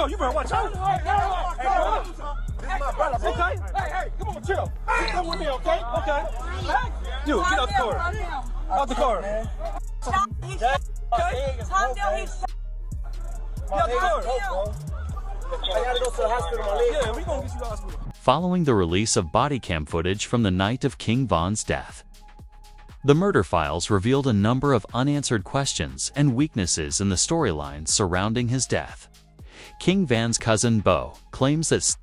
go. You better watch out. Hey, bro. This is my brother, okay? Hey, come on, chill. You come with me, okay? Okay. You, get out the car. Out the car. Okay? Calm down, he's Get out the car. I gotta go to the hospital, my leg. Yeah, we gonna get you to the hospital. Following the release of body cam footage from the night of King Von's death, the murder files revealed a number of unanswered questions and weaknesses in the storyline surrounding his death. King Van's cousin Bo claims that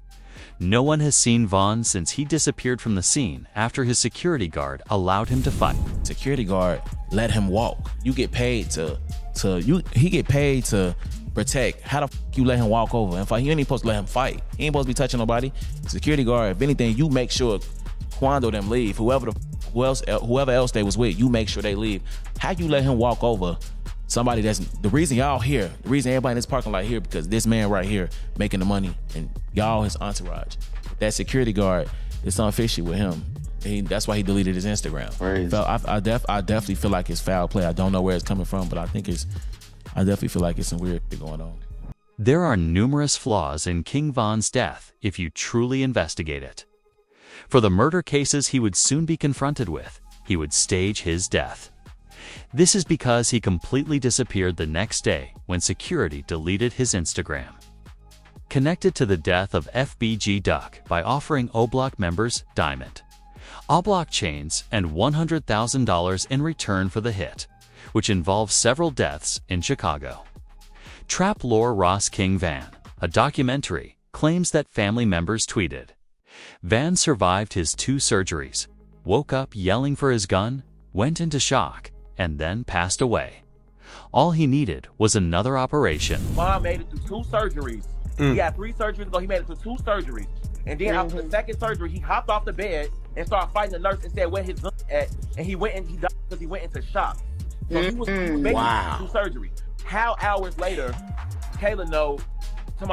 no one has seen Von since he disappeared from the scene after his security guard allowed him to fight. Security guard let him walk. You get paid he get paid to protect. How the f you let him walk over and fight? You ain't supposed to let him fight. He ain't supposed to be touching nobody. Security guard, if anything, you make sure Quando them leave. Whoever else they was with, you make sure they leave. How you let him walk over somebody that's the reason y'all here, the reason everybody in this parking lot here, because this man right here making the money and y'all his entourage. That security guard is something fishy with him. That's why he deleted his Instagram. I definitely feel like it's foul play. I don't know where it's coming from, but I definitely feel like it's some weird shit going on. There are numerous flaws in King Von's death if you truly investigate it. For the murder cases he would soon be confronted with, he would stage his death. This is because he completely disappeared the next day when security deleted his Instagram. Connected to the death of FBG Duck by offering O-Block members Diamond, O-Block chains, and $100,000 in return for the hit, which involves several deaths in Chicago. Trap Lore Ross King Van, a documentary, claims that family members tweeted, Van survived his 2 surgeries, woke up yelling for his gun, went into shock, and then passed away. All he needed was another operation. Von made it through 2 surgeries. He had 3 surgeries ago. He made it through 2 surgeries. And then after the second surgery, he hopped off the bed and started fighting the nurse and said where his gun at. And he died because he went into shock. So he was making it through 2 surgeries. How hours later, Kayla know, he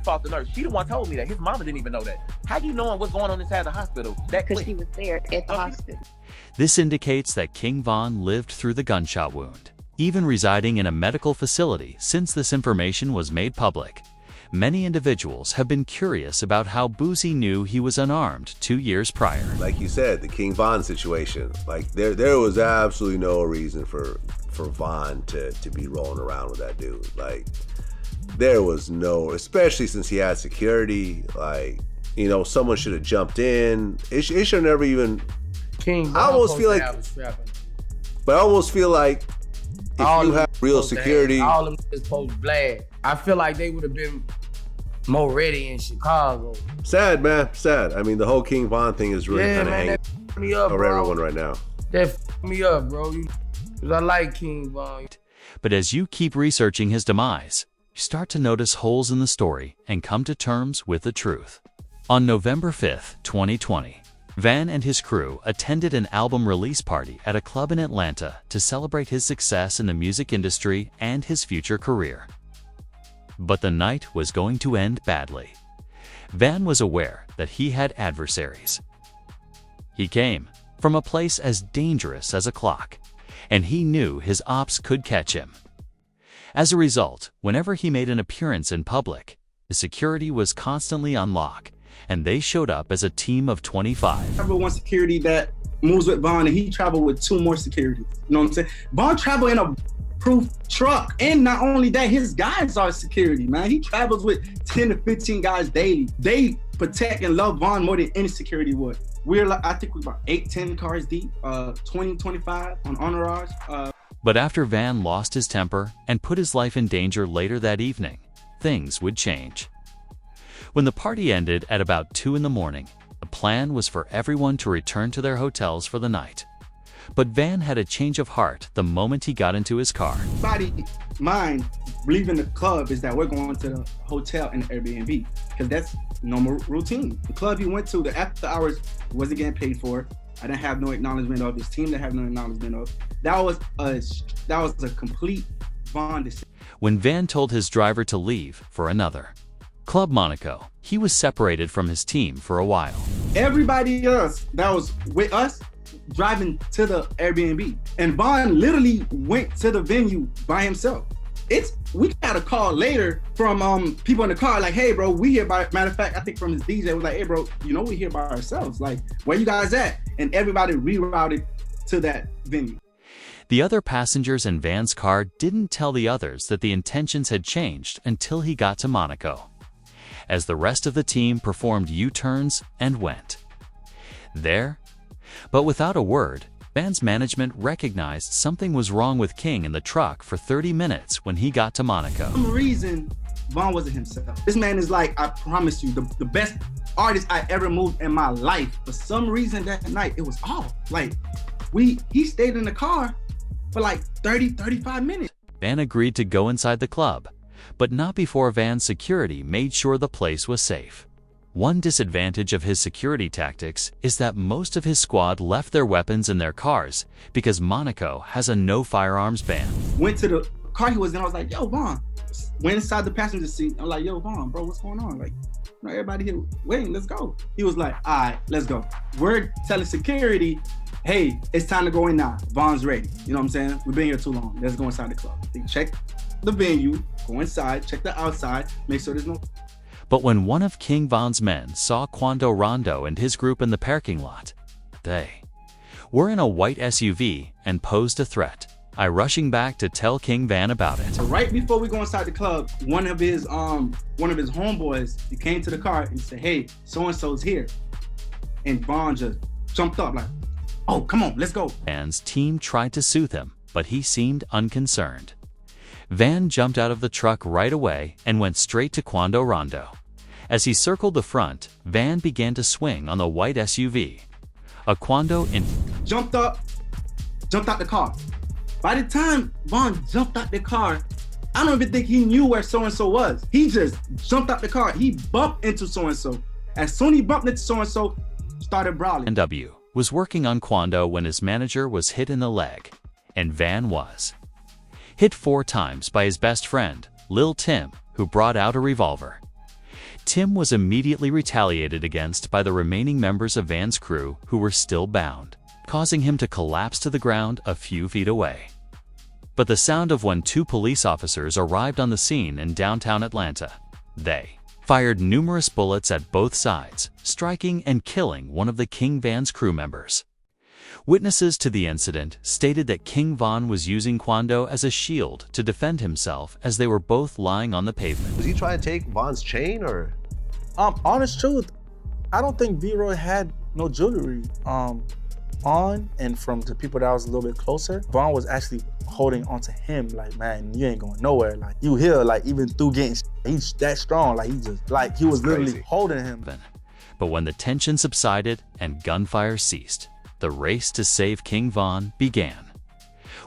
fought the nurse. She the one told me that. His mama didn't even know that. How you knowing what's going on inside the hospital? Because she was there at the hospital. This indicates that King Von lived through the gunshot wound, even residing in a medical facility since this information was made public. Many individuals have been curious about how Boosie knew he was unarmed 2 years prior. Like you said, the King Von situation, like there was absolutely no reason for Von to be rolling around with that dude. Like there was no, especially since he had security, like, you know, someone should have jumped in. It should never even, King I almost feel like, but I almost feel like if you have real security. All of them is supposed to blast. I feel like they would have been more ready in Chicago. Sad, man, sad. I mean, the whole King Von thing is really kind of hanging me up, over everyone right now. That f me up, bro. Cause I like King Von. But as you keep researching his demise, you start to notice holes in the story and come to terms with the truth. On November 5th, 2020, Van and his crew attended an album release party at a club in Atlanta to celebrate his success in the music industry and his future career. But the night was going to end badly. Van was aware that he had adversaries. He came from a place as dangerous as a clock, and he knew his ops could catch him. As a result, whenever he made an appearance in public, the security was constantly on lock, and they showed up as a team of 25. Travel one security that moves with Von, and he traveled with 2 more security. You know what I'm saying? Von traveled in a proof truck, and not only that, his guys are security, man. He travels with 10 to 15 guys daily. They protect and love Von more than any security would. We're like, I think we're about 8-10 cars deep, 20-25 on entourage. But after Van lost his temper and put his life in danger later that evening, things would change. When the party ended at about 2 in the morning, the plan was for everyone to return to their hotels for the night. But Van had a change of heart the moment he got into his car. Mind leaving the club is that we're going to the hotel and the Airbnb, because that's normal routine. The club he went to, the after hours wasn't getting paid for. I didn't have no acknowledgement of. His team didn't have no acknowledgement of. That was a complete Von decision. When Van told his driver to leave for another Club Monaco, he was separated from his team for a while. Everybody else that was with us driving to the Airbnb, and Von literally went to the venue by himself. we got a call later from people in the car, like, hey bro, we here by, matter of fact, I think from his DJ was like, hey bro, you know we here by ourselves. Like, where you guys at? And everybody rerouted to that venue. The other passengers in Van's car didn't tell the others that the intentions had changed until he got to Monaco, as the rest of the team performed U-turns and went there. But without a word, Van's management recognized something was wrong with King in the truck for 30 minutes when he got to Monaco. For some reason, Von wasn't himself. This man is like, I promise you, the best artist I ever moved in my life. For some reason that night, it was off. Like, he stayed in the car for like 35 minutes. Van agreed to go inside the club, but not before Van's security made sure the place was safe. One disadvantage of his security tactics is that most of his squad left their weapons in their cars because Monaco has a no firearms ban. Went to the car he was in, I was like, yo, Von. Went inside the passenger seat. I'm like, yo, Von, bro, what's going on? Like, you know, everybody here waiting, let's go. He was like, all right, let's go. We're telling security, hey, it's time to go in now. Von's ready. You know what I'm saying? We've been here too long. Let's go inside the club. They check the venue, go inside, check the outside, make sure there's no... But when one of King Von's men saw Quando Rondo and his group in the parking lot, they were in a white SUV and posed a threat. I rushing back to tell King Van about it. Right before we go inside the club, one of his homeboys, he came to the car and said, hey, so-and-so's here. And Von just jumped up like, oh, come on, let's go. Van's team tried to soothe him, but he seemed unconcerned. Van jumped out of the truck right away and went straight to Quando Rondo. As he circled the front, Van began to swing on the white SUV. A Quando jumped out the car. By the time Von jumped out the car, I don't even think he knew where so-and-so was. He just jumped out the car. He bumped into so-and-so. As soon as he bumped into so-and-so, started brawling. NW was working on Quando when his manager was hit in the leg, and Van was hit 4 times by his best friend, Lil Tim, who brought out a revolver. Tim was immediately retaliated against by the remaining members of Van's crew who were still bound, causing him to collapse to the ground a few feet away. But the sound of when 2 police officers arrived on the scene in downtown Atlanta. They fired numerous bullets at both sides, striking and killing one of the King Van's crew members. Witnesses to the incident stated that King Von was using Quando as a shield to defend himself as they were both lying on the pavement. Was he trying to take Von's chain or? Honest truth, I don't think V-Roy had no jewelry on, and from the people that was a little bit closer, Von was actually holding onto him like, man, you ain't going nowhere. Like, you here, like, even through getting, he's that strong, like, he just, like, he was literally holding him. But when the tension subsided and gunfire ceased, the race to save King Von began.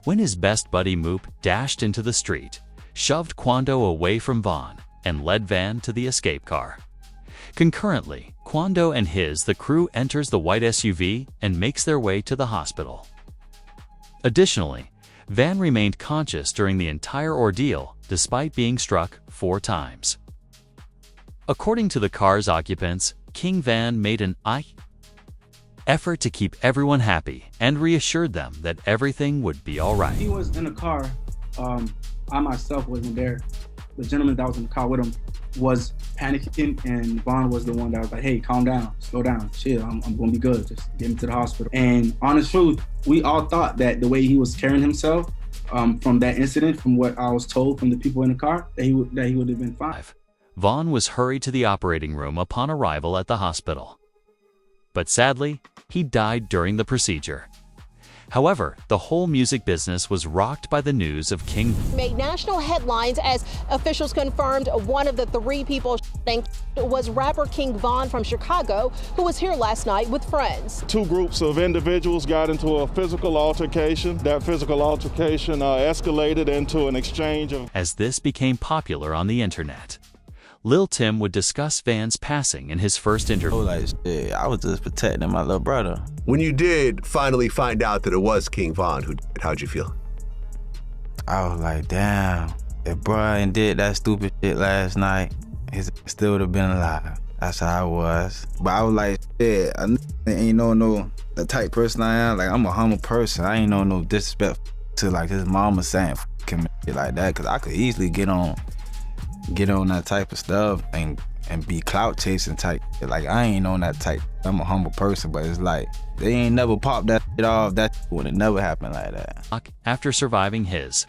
When his best buddy Moop dashed into the street, shoved Quando away from Von, and led Van to the escape car. Concurrently, Quando and the crew enters the white SUV and makes their way to the hospital. Additionally, Van remained conscious during the entire ordeal despite being struck 4 times. According to the car's occupants, King Van made an effort to keep everyone happy and reassured them that everything would be all right. He was in the car. I myself wasn't there. The gentleman that was in the car with him was panicking, and Von was the one that was like, hey, calm down, slow down, chill, I'm gonna be good, just get me to the hospital. And honest truth, we all thought that the way he was carrying himself from that incident, from what I was told from the people in the car, that he would have been fine. Von was hurried to the operating room upon arrival at the hospital. But sadly, he died during the procedure. However, the whole music business was rocked by the news of King. Made national headlines as officials confirmed one of the 3 people was rapper King Von from Chicago, who was here last night with friends. 2 groups of individuals got into a physical altercation. That physical altercation escalated into an exchange of... As this became popular on the internet, Lil Tim would discuss Van's passing in his first interview. Like, shit, I was just protecting my little brother. When you did finally find out that it was King Von who did, how'd you feel? I was like, damn, if Brian did that stupid shit last night, he still would have been alive. That's how I was. But I was like, shit, I ain't know the type person I am. Like, I'm a humble person. I ain't know no disrespect to like his mama saying commit shit like that, because I could easily get on that type of stuff and be clout chasing type. Like, I ain't on that type. I'm a humble person, but it's like they ain't never popped that shit off. That would have never happened like that. After surviving his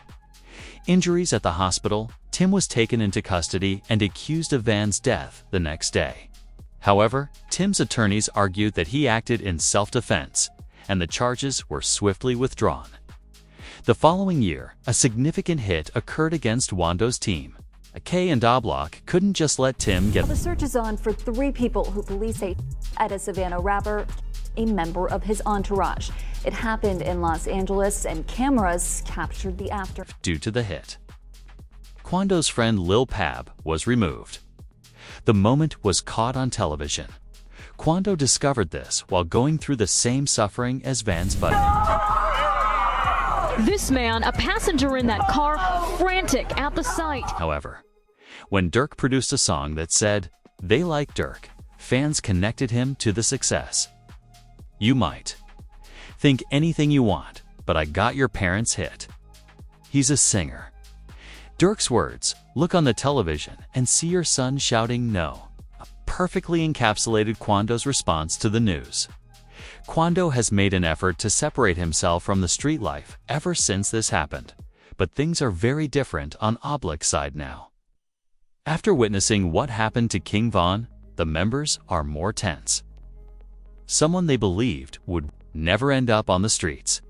injuries at the hospital, Tim was taken into custody and accused of Van's death the next day. However, Tim's attorneys argued that he acted in self-defense, and the charges were swiftly withdrawn. The following year, a significant hit occurred against Wando's team. Kay and Doblock couldn't just let Tim get... The search is on for 3 people who police say at a Savannah rapper, a member of his entourage. It happened in Los Angeles, and cameras captured the after... due to the hit. Quando's friend Lil Pab was removed. The moment was caught on television. Quando discovered this while going through the same suffering as Van's buddy. This man, a passenger in that car, frantic at the sight. However, when Dirk produced a song that said, "They like Dirk," fans connected him to the success. You might think anything you want, but I got your parents' hit. He's a singer. Dirk's words, "Look on the television and see your son shouting no," perfectly encapsulated Quando's response to the news. Quando has made an effort to separate himself from the street life ever since this happened, but things are very different on Oblique's side now. After witnessing what happened to King Von, the members are more tense. Someone they believed would never end up on the streets.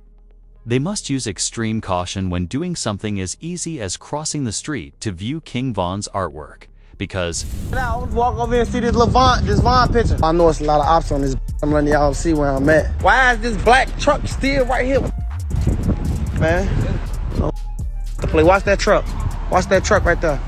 They must use extreme caution when doing something as easy as crossing the street to view King Von's artwork, because now let's walk over here and see this Von picture. I know it's a lot of ops on this. I'm letting y'all see where I'm at. Why is this black truck still right here? Man, to play. Watch that truck. Watch that truck right there.